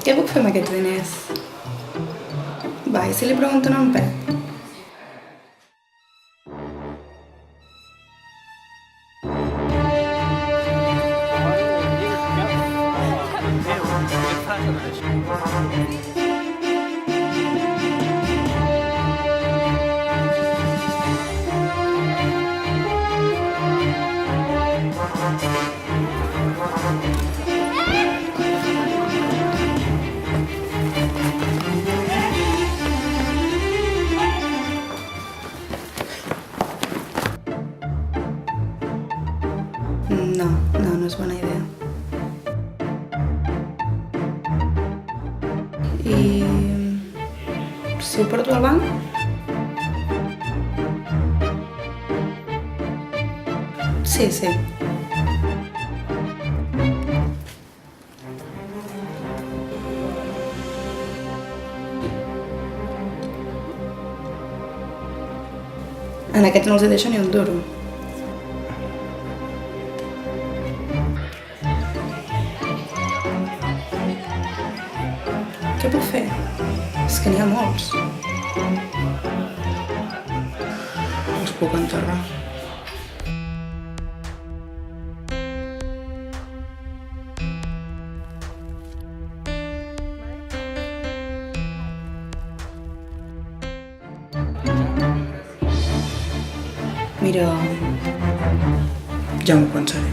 Què puc fer amb aquests diners? Va, i si li pregunten a en Pep? No és bona idea. I si ho porto al banc? Sí. En aquests no els hi deixo ni un duro. Què puc fer? És que n'hi ha molts. Els puc enterrar. Mira, ja m'ho pensaré.